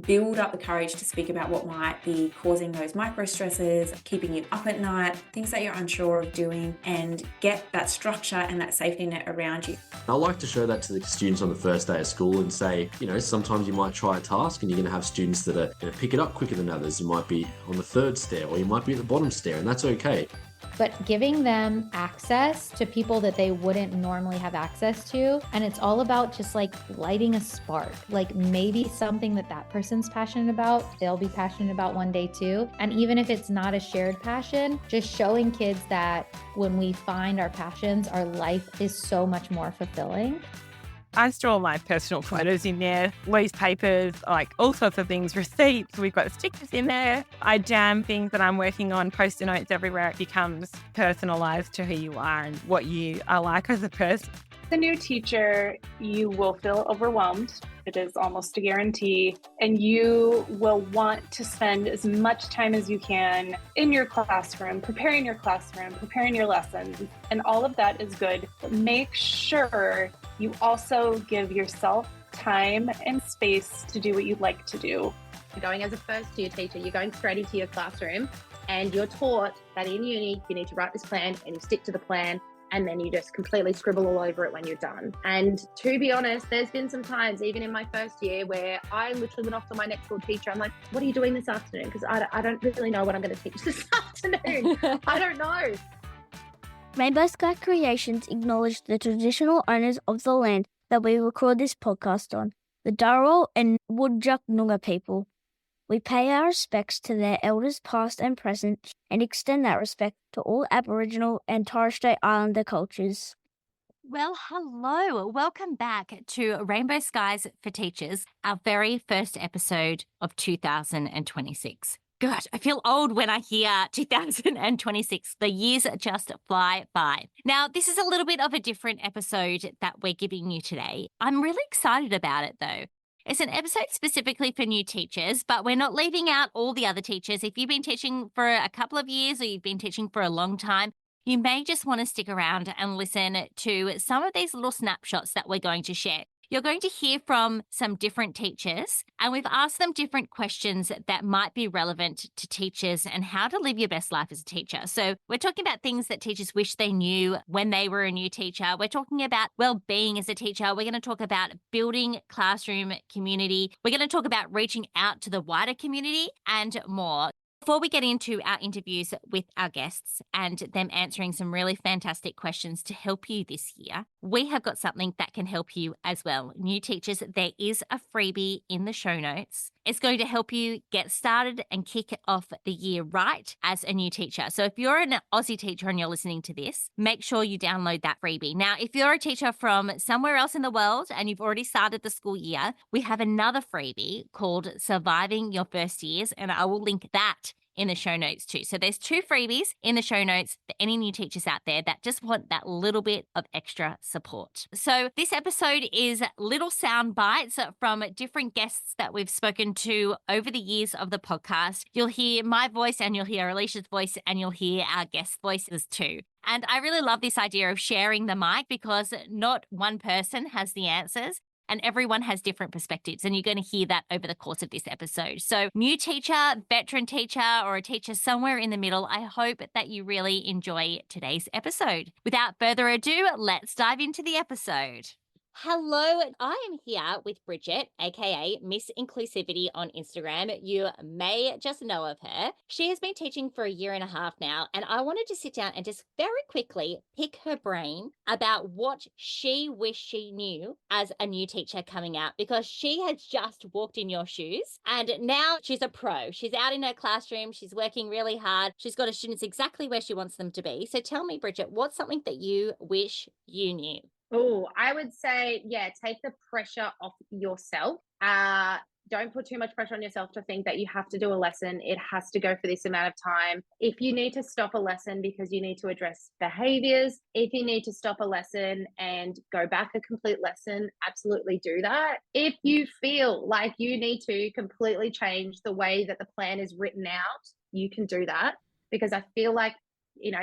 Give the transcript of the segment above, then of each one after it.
build up the courage to speak about what might be causing those micro stresses, keeping you up at night, things that you're unsure of doing, and get that structure and that safety net around you. I like to show that to the students on the first day of school and say, sometimes you might try a task and you're going to have students that are going to pick it up quicker than others. You might be on the third stair or you might be at the bottom stair, and that's okay. But giving them access to people that they wouldn't normally have access to. And it's all about just like lighting a spark, like maybe something that person's passionate about, they'll be passionate about one day too. And even if it's not a shared passion, just showing kids that when we find our passions, our life is so much more fulfilling. I store my personal photos in there, loose papers, like all sorts of things, receipts. We've got stickers in there. I jam things that I'm working on, post-it notes everywhere. It becomes personalised to who you are and what you are like as a person. As a new teacher, you will feel overwhelmed. It is almost a guarantee. And you will want to spend as much time as you can in your classroom, preparing your lessons. And all of that is good. But make sure you also give yourself time and space to do what you'd like to do. Going as a first year teacher, you're going straight into your classroom and you're taught that in uni, you need to write this plan and you stick to the plan. And then you just completely scribble all over it when you're done. And to be honest, there's been some times, even in my first year, where I literally went off to my next door teacher. I'm like, what are you doing this afternoon? Because I don't really know what I'm going to teach this afternoon. I don't know. Rainbow Sky Creations acknowledge the traditional owners of the land that we record this podcast on, the Darrell and Woodjuk Noongar people. We pay our respects to their elders past and present and extend that respect to all Aboriginal and Torres Strait Islander cultures. Well, hello. Welcome back to Rainbow Skies for Teachers, our very first episode of 2026. Gosh, I feel old when I hear 2026. The years just fly by. Now, this is a little bit of a different episode that we're giving you today. I'm really excited about it, though. It's an episode specifically for new teachers, but we're not leaving out all the other teachers. If you've been teaching for a couple of years or you've been teaching for a long time, you may just want to stick around and listen to some of these little snapshots that we're going to share. You're going to hear from some different teachers, and we've asked them different questions that might be relevant to teachers and how to live your best life as a teacher. So we're talking about things that teachers wish they knew when they were a new teacher. We're talking about well-being as a teacher. We're going to talk about building classroom community. We're going to talk about reaching out to the wider community and more. Before we get into our interviews with our guests and them answering some really fantastic questions to help you this year, we have got something that can help you as well. New teachers, there is a freebie in the show notes. It's going to help you get started and kick off the year right as a new teacher. So if you're an Aussie teacher and you're listening to this, make sure you download that freebie. Now, if you're a teacher from somewhere else in the world and you've already started the school year, we have another freebie called Surviving Your First Years, and I will link that in the show notes too. So there's 2 freebies in the show notes for any new teachers out there that just want that little bit of extra support. So this episode is little sound bites from different guests that we've spoken to over the years of the podcast. You'll hear my voice and you'll hear Alicia's voice and you'll hear our guest voices too. And I really love this idea of sharing the mic because not one person has the answers. And everyone has different perspectives, and you're going to hear that over the course of this episode. So new teacher, veteran teacher, or a teacher somewhere in the middle, I hope that you really enjoy today's episode. Without further ado, let's dive into the episode. Hello, I am here with Bridget, aka Miss Inclusivity on Instagram. You may just know of her. She has been teaching for 1.5 years now, and I wanted to sit down and just very quickly pick her brain about what she wished she knew as a new teacher coming out, because she has just walked in your shoes and now she's a pro. She's out in her classroom, she's working really hard, she's got her students exactly where she wants them to be. So tell me, Bridget, what's something that you wish you knew? Oh, I would say, take the pressure off yourself. Don't put too much pressure on yourself to think that you have to do a lesson. It has to go for this amount of time. If you need to stop a lesson because you need to address behaviors, if you need to stop a lesson and go back a complete lesson, absolutely do that. If you feel like you need to completely change the way that the plan is written out, you can do that. Because I feel like,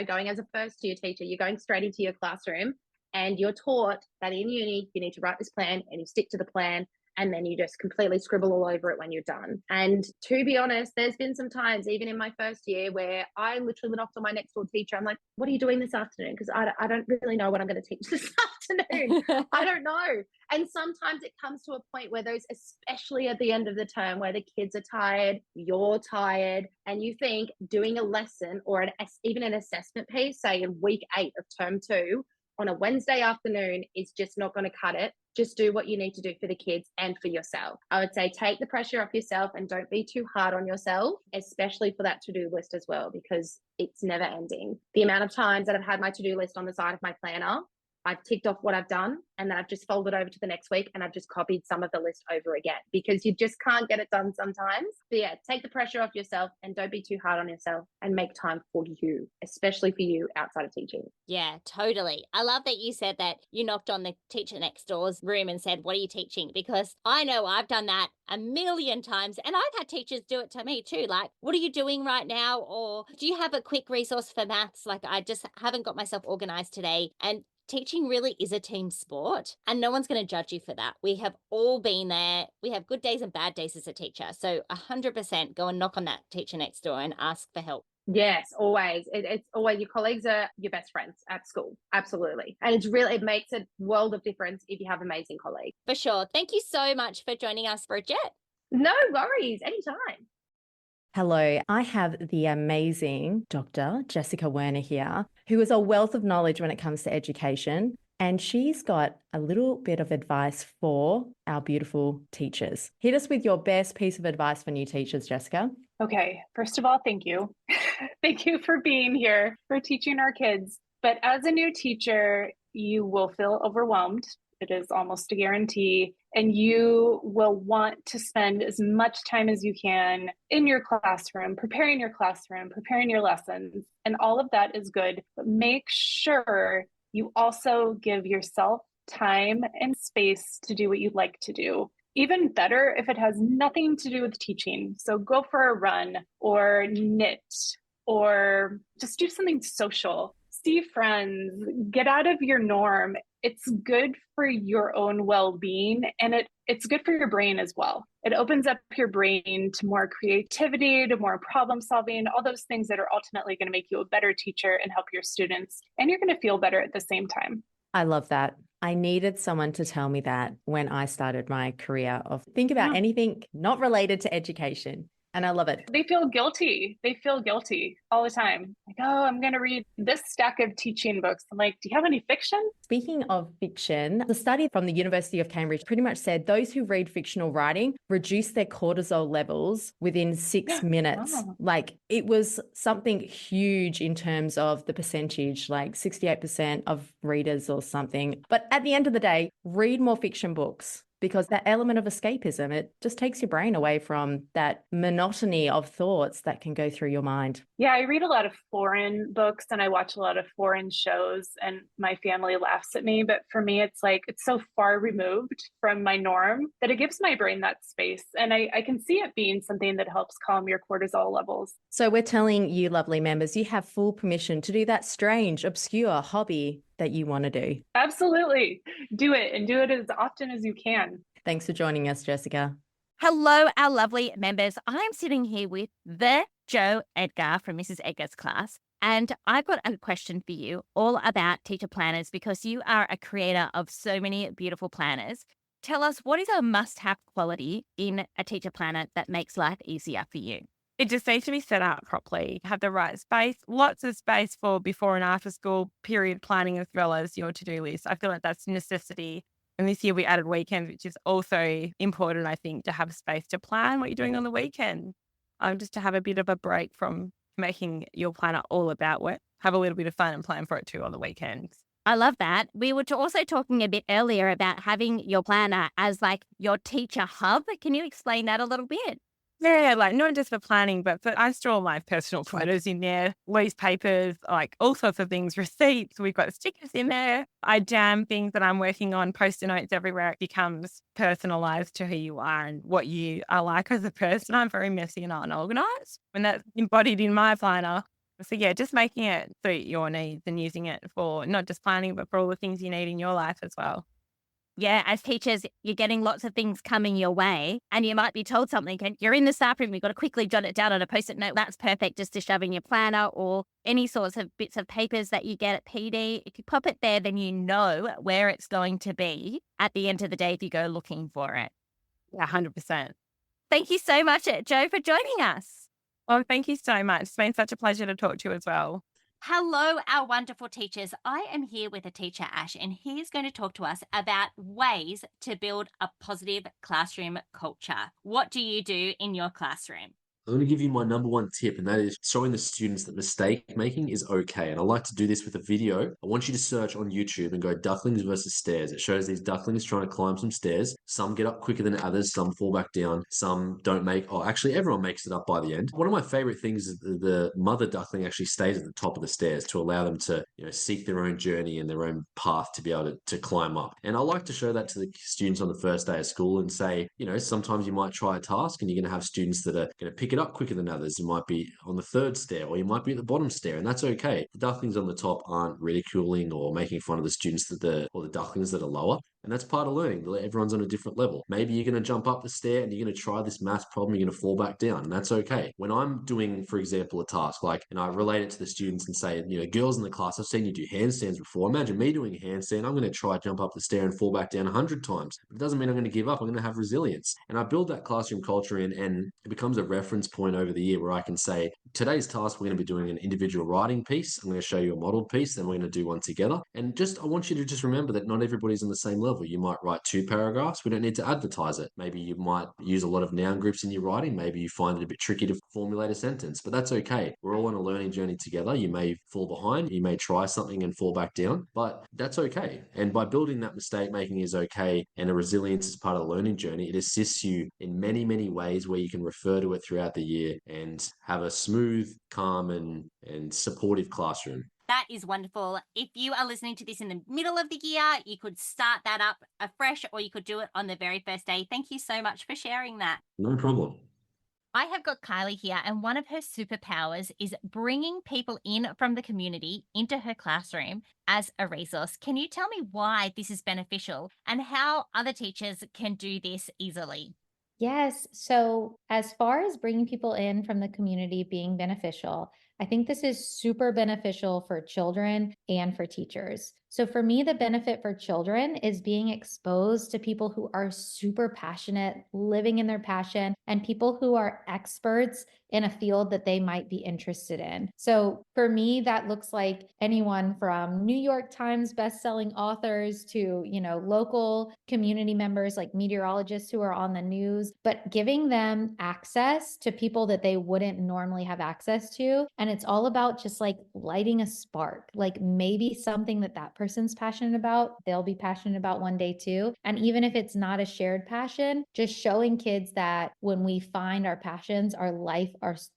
going as a first year teacher, you're going straight into your classroom and you're taught that in uni, you need to write this plan and you stick to the plan. and then you just completely scribble all over it when you're done. And to be honest, there's been some times, even in my first year, where I literally knocked on my next door teacher. I'm like, what are you doing this afternoon? Because I don't really know what I'm going to teach this afternoon. I don't know. And sometimes it comes to a point where those, especially at the end of the term, where the kids are tired, you're tired, and you think doing a lesson or even an assessment piece, say in week 8 of term 2, on a Wednesday afternoon is just not going to cut it. Just do what you need to do for the kids and for yourself. I would say take the pressure off yourself and don't be too hard on yourself, especially for that to-do list as well, because it's never ending. The amount of times that I've had my to-do list on the side of my planner, I've ticked off what I've done, and then I've just folded over to the next week and I've just copied some of the list over again, because you just can't get it done sometimes. But yeah, take the pressure off yourself and don't be too hard on yourself, and make time for you, especially for you outside of teaching. Yeah, totally. I love that you said that you knocked on the teacher next door's room and said, what are you teaching? Because I know I've done that a million times, and I've had teachers do it to me too. Like, what are you doing right now? Or do you have a quick resource for maths? Like, I just haven't got myself organized today. And teaching really is a team sport, and no one's going to judge you for that. We have all been there. We have good days and bad days as a teacher. So 100% go and knock on that teacher next door and ask for help. Yes, always. It's always, your colleagues are your best friends at school. Absolutely. And it makes a world of difference if you have amazing colleagues. For sure. Thank you so much for joining us, Bridget. No worries. Anytime. Hello, I have the amazing Dr. Jessica Werner here, who is a wealth of knowledge when it comes to education. And she's got a little bit of advice for our beautiful teachers. Hit us with your best piece of advice for new teachers, Jessica. Okay, first of all, thank you. Thank you for being here, for teaching our kids. But as a new teacher, you will feel overwhelmed. It is almost a guarantee. And you will want to spend as much time as you can in your classroom, preparing your lessons. And all of that is good. But make sure you also give yourself time and space to do what you'd like to do. Even better if it has nothing to do with teaching. So go for a run or knit or just do something social. See friends, get out of your norm. It's good for your own well-being, and it's good for your brain as well. It opens up your brain to more creativity, to more problem solving, all those things that are ultimately going to make you a better teacher and help your students. And you're going to feel better at the same time. I love that. I needed someone to tell me that when I started my career of think about anything not related to education. And I love it. They feel guilty. They feel guilty all the time. Like, oh, I'm going to read this stack of teaching books. I'm like, do you have any fiction? Speaking of fiction, the study from the University of Cambridge pretty much said those who read fictional writing reduce their cortisol levels within 6 minutes. Wow. Like, it was something huge in terms of the percentage, like 68% of readers or something. But at the end of the day, read more fiction books, because that element of escapism, it just takes your brain away from that monotony of thoughts that can go through your mind. Yeah, I read a lot of foreign books and I watch a lot of foreign shows, and my family laughs at me. But for me, it's like, it's so far removed from my norm that it gives my brain that space. And I can see it being something that helps calm your cortisol levels. So we're telling you, lovely members, you have full permission to do that strange, obscure hobby that you want to do. Absolutely. Do it, and do it as often as you can. Thanks for joining us, Jessica. Hello, our lovely members. I'm sitting here with the Joe Edgar from Mrs. Edgar's class. And I've got a question for you all about teacher planners, because you are a creator of so many beautiful planners. Tell us, what is a must-have quality in a teacher planner that makes life easier for you? It just needs to be set up properly, have the right space, lots of space for before and after school period planning, as well as your to-do list. I feel like that's a necessity. And this year we added weekends, which is also important, I think, to have space to plan what you're doing on the weekend. Just to have a bit of a break from making your planner all about work. Have a little bit of fun and plan for it too on the weekends. I love that. We were also talking a bit earlier about having your planner as like your teacher hub. Can you explain that a little bit? Yeah, like not just for planning, but I store my personal photos in there, loose papers, like all sorts of things, receipts. We've got stickers in there. I jam things that I'm working on, post-it notes everywhere. It becomes personalized to who you are and what you are like as a person. I'm very messy and unorganized, and that's embodied in my planner. So yeah, just making it suit your needs and using it for not just planning, but for all the things you need in your life as well. Yeah, as teachers, you're getting lots of things coming your way and you might be told something and you're in the staff room, you've got to quickly jot it down on a post-it note. That's perfect just to shove in your planner or any sorts of bits of papers that you get at PD. If you pop it there, then you know where it's going to be at the end of the day if you go looking for it. Yeah, 100%. Thank you so much, Jo, for joining us. Oh, thank you so much. It's been such a pleasure to talk to you as well. Hello, our wonderful teachers. I am here with a teacher, Ash, and he's going to talk to us about ways to build a positive classroom culture. What do you do in your classroom? I'm going to give you my number one tip, and that is showing the students that mistake making is okay. And I like to do this with a video. I want you to search on YouTube and go ducklings versus stairs. It shows these ducklings trying to climb some stairs. Some get up quicker than others. Some fall back down. Some don't make. Oh, actually, everyone makes it up by the end. One of my favorite things is the mother duckling actually stays at the top of the stairs to allow them to, seek their own journey and their own path to be able to climb up. And I like to show that to the students on the first day of school and say, sometimes you might try a task and you're going to have students that are going to pick it up quicker than others. You might be on the third stair or you might be at the bottom stair, and that's okay. The ducklings on the top aren't ridiculing or making fun of the students or the ducklings that are lower. And that's part of learning. Everyone's on a different level. Maybe you're going to jump up the stair and you're going to try this math problem. You're going to fall back down, and that's okay. When I'm doing, for example, a task and I relate it to the students and say, girls in the class, I've seen you do handstands before. Imagine me doing a handstand. I'm going to try jump up the stair and fall back down 100 times. But it doesn't mean I'm going to give up. I'm going to have resilience. And I build that classroom culture in, and it becomes a reference point over the year where I can say, today's task, we're going to be doing an individual writing piece. I'm going to show you a modeled piece. Then we're going to do one together. And I want you to just remember that not everybody's on the same level. You might write 2 paragraphs. We don't need to advertise it. Maybe you might use a lot of noun groups in your writing. Maybe you find it a bit tricky to formulate a sentence, but that's okay. We're all on a learning journey together. You may fall behind. You may try something and fall back down, but that's okay. And by building that mistake making is okay and a resilience is part of the learning journey, it assists you in many, many ways where you can refer to it throughout the year and have a smooth, calm, and supportive classroom. That is wonderful. If you are listening to this in the middle of the year, you could start that up afresh or you could do it on the very first day. Thank you so much for sharing that. No problem. I have got Kylie here, and one of her superpowers is bringing people in from the community into her classroom as a resource. Can you tell me why this is beneficial and how other teachers can do this easily? Yes. So, as far as bringing people in from the community being beneficial, I think this is super beneficial for children and for teachers. So, for me, the benefit for children is being exposed to people who are super passionate, living in their passion, and people who are experts in a field that they might be interested in. So, for me, that looks like anyone from New York Times bestselling authors to, local community members like meteorologists who are on the news, but giving them access to people that they wouldn't normally have access to. And it's all about just like lighting a spark, like maybe something that person's passionate about, they'll be passionate about one day too. And even if it's not a shared passion, just showing kids that when we find our passions, our life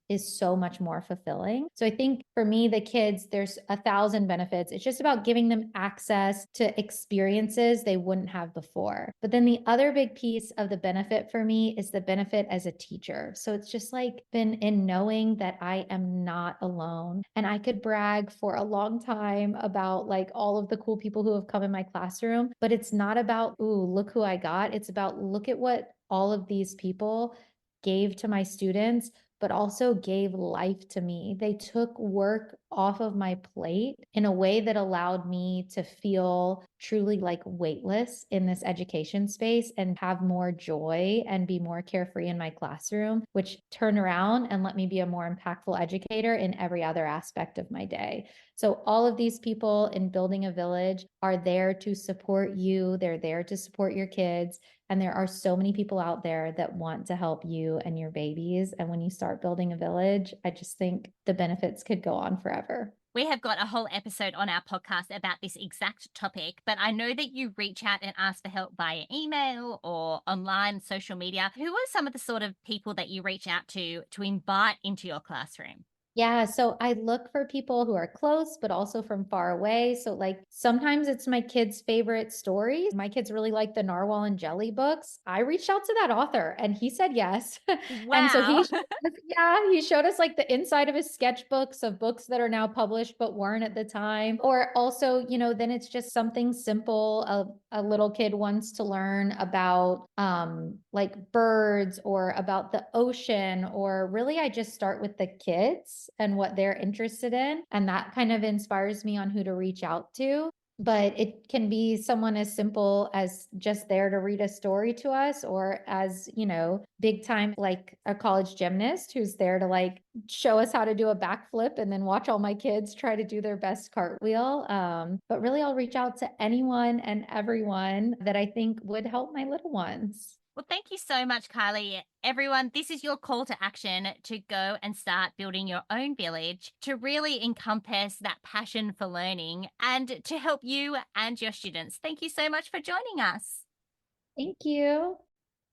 is so much more fulfilling. So I think for me, the kids, there's 1,000 benefits. It's just about giving them access to experiences they wouldn't have before. But then the other big piece of the benefit for me is the benefit as a teacher. So it's just like been in knowing that I am not alone. And I could brag for a long time about like all of the cool people who have come in my classroom, but it's not about, ooh, look who I got. It's about, look at what all of these people gave to my students, but also gave life to me. They took work off of my plate in a way that allowed me to feel truly like weightless in this education space and have more joy and be more carefree in my classroom, which turned around and let me be a more impactful educator in every other aspect of my day. So all of these people in building a village are there to support you. They're there to support your kids. And there are so many people out there that want to help you and your babies. And when you start building a village, I just think the benefits could go on forever. We have got a whole episode on our podcast about this exact topic, but I know that you reach out and ask for help via email or online social media. Who are some of the sort of people that you reach out to invite into your classroom? Yeah, so I look for people who are close, but also from far away. So, like, sometimes it's my kids' favorite stories. My kids really like the Narwhal and Jelly books. I reached out to that author and he said yes. And so Wow. he showed us like the inside of his sketchbooks of books that are now published but weren't at the time. Or also, then it's just something simple. A little kid wants to learn about like birds or about the ocean, or really I just start with the kids and what they're interested in. And that kind of inspires me on who to reach out to. But it can be someone as simple as just there to read a story to us, or as, big time, like a college gymnast who's there to like show us how to do a backflip and then watch all my kids try to do their best cartwheel. But really, I'll reach out to anyone and everyone that I think would help my little ones. Well, thank you so much, Kylie. Everyone, this is your call to action to go and start building your own village to really encompass that passion for learning and to help you and your students. Thank you so much for joining us. Thank you.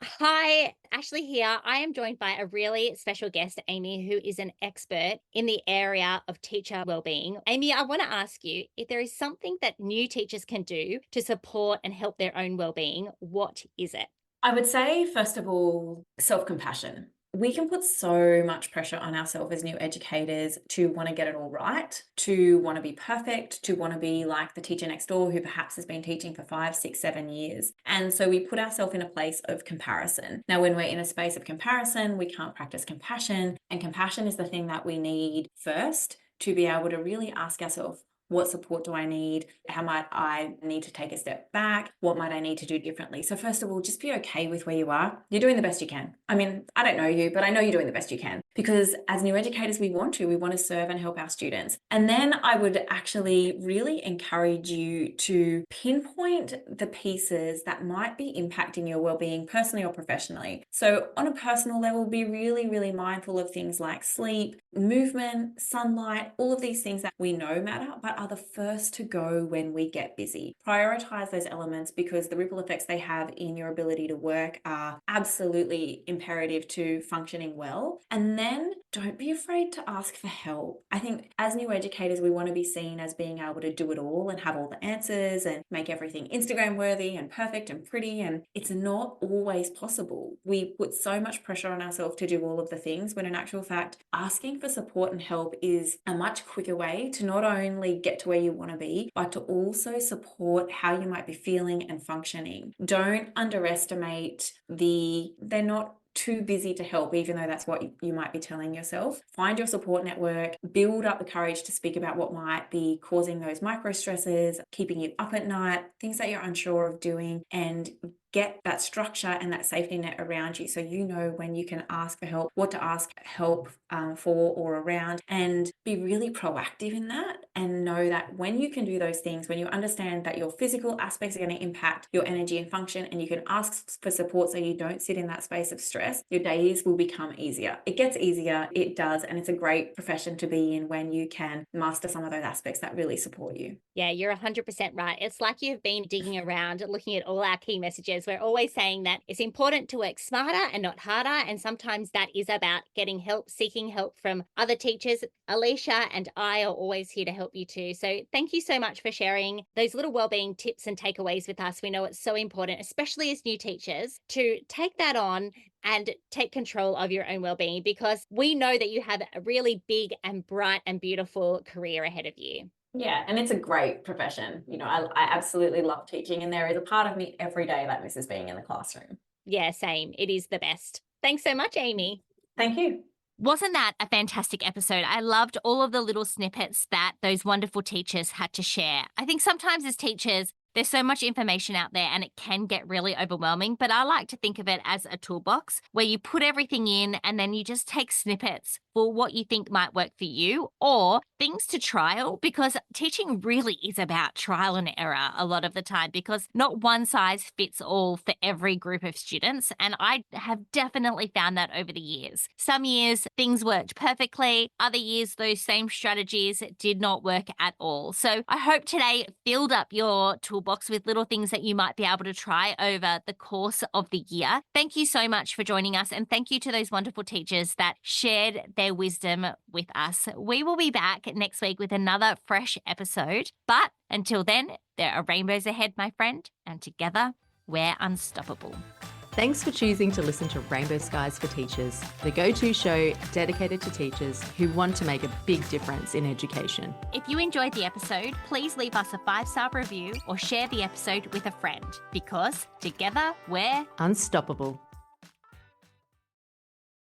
Hi, Ashley here. I am joined by a really special guest, Amy, who is an expert in the area of teacher wellbeing. Amy, I want to ask you if there is something that new teachers can do to support and help their own wellbeing, what is it? I would say, first of all, self-compassion. We can put so much pressure on ourselves as new educators to want to get it all right, to want to be perfect, to want to be like the teacher next door who perhaps has been teaching for 5, 6, 7 years. And so we put ourselves in a place of comparison. Now, when we're in a space of comparison, we can't practice compassion. And compassion is the thing that we need first to be able to really ask ourselves, what support do I need? How might I need to take a step back? What might I need to do differently? So first of all, just be okay with where you are. You're doing the best you can. I mean, I don't know you, but I know you're doing the best you can, because as new educators, we want to serve and help our students. And then I would actually really encourage you to pinpoint the pieces that might be impacting your well-being personally or professionally. So on a personal level, be really, really mindful of things like sleep, movement, sunlight, all of these things that we know matter, but are the first to go when we get busy. Prioritize those elements because the ripple effects they have in your ability to work are absolutely imperative to functioning well. And then don't be afraid to ask for help. I think as new educators, we want to be seen as being able to do it all and have all the answers and make everything Instagram worthy and perfect and pretty. And it's not always possible. We put so much pressure on ourselves to do all of the things when in actual fact, asking for support and help is a much quicker way to not only get to where you want to be, but to also support how you might be feeling and functioning. Don't underestimate they're not too busy to help, even though that's what you might be telling yourself. Find your support network, build up the courage to speak about what might be causing those micro stresses, keeping you up at night, things that you're unsure of doing, and get that structure and that safety net around you so you know when you can ask for help, what to ask help for or around, and be really proactive in that. And know that when you can do those things, when you understand that your physical aspects are going to impact your energy and function, and you can ask for support so you don't sit in that space of stress, your days will become easier. It gets easier, it does, and it's a great profession to be in when you can master some of those aspects that really support you. Yeah, you're 100% right. It's like you've been digging around, looking at all our key messages. We're always saying that it's important to work smarter and not harder. And sometimes that is about getting help, seeking help from other teachers. Alicia and I are always here to help you too. So thank you so much for sharing those little wellbeing tips and takeaways with us. We know it's so important, especially as new teachers, to take that on and take control of your own well-being, because we know that you have a really big and bright and beautiful career ahead of you. Yeah, and it's a great profession. I absolutely love teaching, and there is a part of me every day that misses being in the classroom. Yeah, same. It is the best. Thanks so much, Amy. Thank you. Wasn't that a fantastic episode? I loved all of the little snippets that those wonderful teachers had to share. I think sometimes as teachers, there's so much information out there and it can get really overwhelming, but I like to think of it as a toolbox where you put everything in and then you just take snippets for what you think might work for you or things to trial, because teaching really is about trial and error a lot of the time, because not one size fits all for every group of students. And I have definitely found that over the years. Some years things worked perfectly. Other years, those same strategies did not work at all. So I hope today filled up your toolbox with little things that you might be able to try over the course of the year. Thank you so much for joining us. And thank you to those wonderful teachers that shared their wisdom with us. We will be back next week with another fresh episode. But until then, there are rainbows ahead, my friend. And together, we're unstoppable. Thanks for choosing to listen to Rainbow Skies for Teachers, the go-to show dedicated to teachers who want to make a big difference in education. If you enjoyed the episode, please leave us a 5-star review or share the episode with a friend, because together we're Unstoppable.